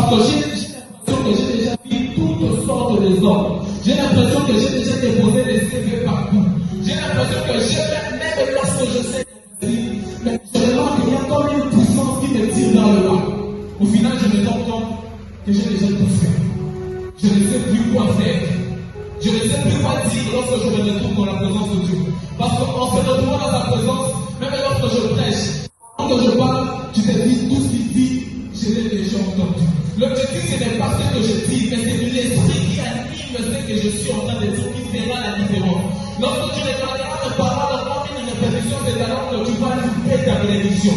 Parce que j'ai l'impression que j'ai déjà vu toutes sortes de hommes. J'ai l'impression que j'ai déjà déposé des CV partout. J'ai l'impression que même lorsque je sais mais je remarque qu'il y a comme une puissance qui me tire dans le bas. Au final, je me rends compte que j'ai déjà tout fait. Je ne sais plus quoi faire. Je ne sais plus quoi dire lorsque je me retrouve dans la présence de Dieu. Parce qu'en se retrouvant dans sa présence, même lorsque je prêche, quand je parle, tu te dis tout ce qu'il dit, je l'ai déjà entendu. L'objectif, ce n'est pas ce que je dis, mais c'est l'esprit qui anime ce que je suis en train de dire qui fera la différence. Lorsque tu regarderas mes paroles comme une répétition, c'est alors que tu vas louper ta bénédiction.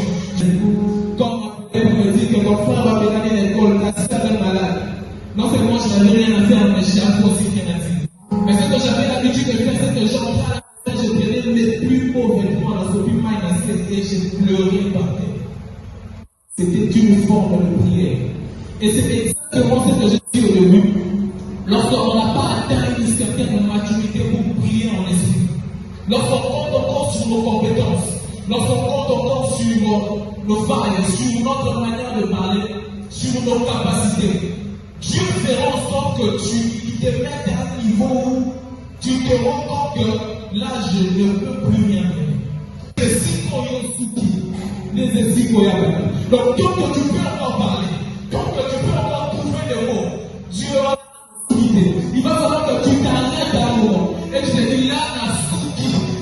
Comme ma collègue me dit que mon frère va venir à l'école, la sœur est malade. Non seulement je n'avais rien à faire, mais j'ai un aussi rien à dire. Mais ce que j'avais l'habitude de faire, c'est que j'entrais à la fin, je prenais mes plus beaux vêtements, la Sophie Maïnassé, et j'ai pleuré par terre. C'était une forme de prière. Et c'est exactement ce que j'ai dit au début. Lorsqu'on n'a pas atteint une certaine maturité pour prier en esprit, lorsqu'on compte encore sur nos compétences, lorsqu'on compte encore sur nos failles, sur notre manière de parler, sur nos capacités, Dieu fera en sorte que tu te mettes à un niveau où tu te rends compte que là, je ne peux plus rien faire. Les Sikoyosuki, les Esikoyabana. Donc, tant que tu peux encore parler, tant que tu peux encore trouver des mots, Dieu va t'aider. Il va falloir que tu t'arrêtes à un moment. Et tu te dis, là,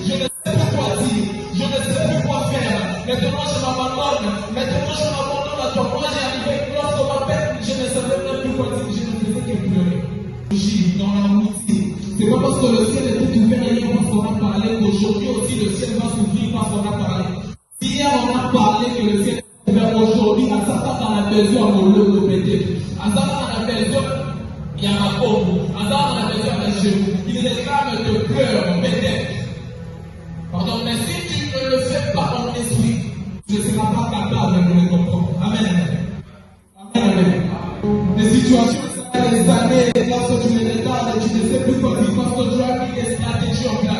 je ne sais plus quoi dire, je ne sais plus quoi faire. Maintenant, je m'abandonne. Maintenant, je m'abandonne à toi. Moi, j'ai arrivé lorsqu'on m'appelle, je ne savais même plus quoi dire, je ne faisais que pleurer. Dans la moitié. C'est pas parce que le ciel est tout ouvert hier parce qu'on a parlé qu'aujourd'hui aussi le ciel va s'ouvrir parce qu'on a parlé. Hier on a parlé que le ciel est ouvert aujourd'hui, à Satan dans la maison à mon le pété. À Satan dans la maison, il y a ma peau. À Satan dans la maison, il y a mes genoux. Il réclame de cœur, peut-être. Pardon, mais si tu ne le fais pas en esprit, tu ne seras pas capable de le comprendre. Amen. Amen. Amen. Des situations, des années, lorsque tu les regardes, tu ne sais plus quoi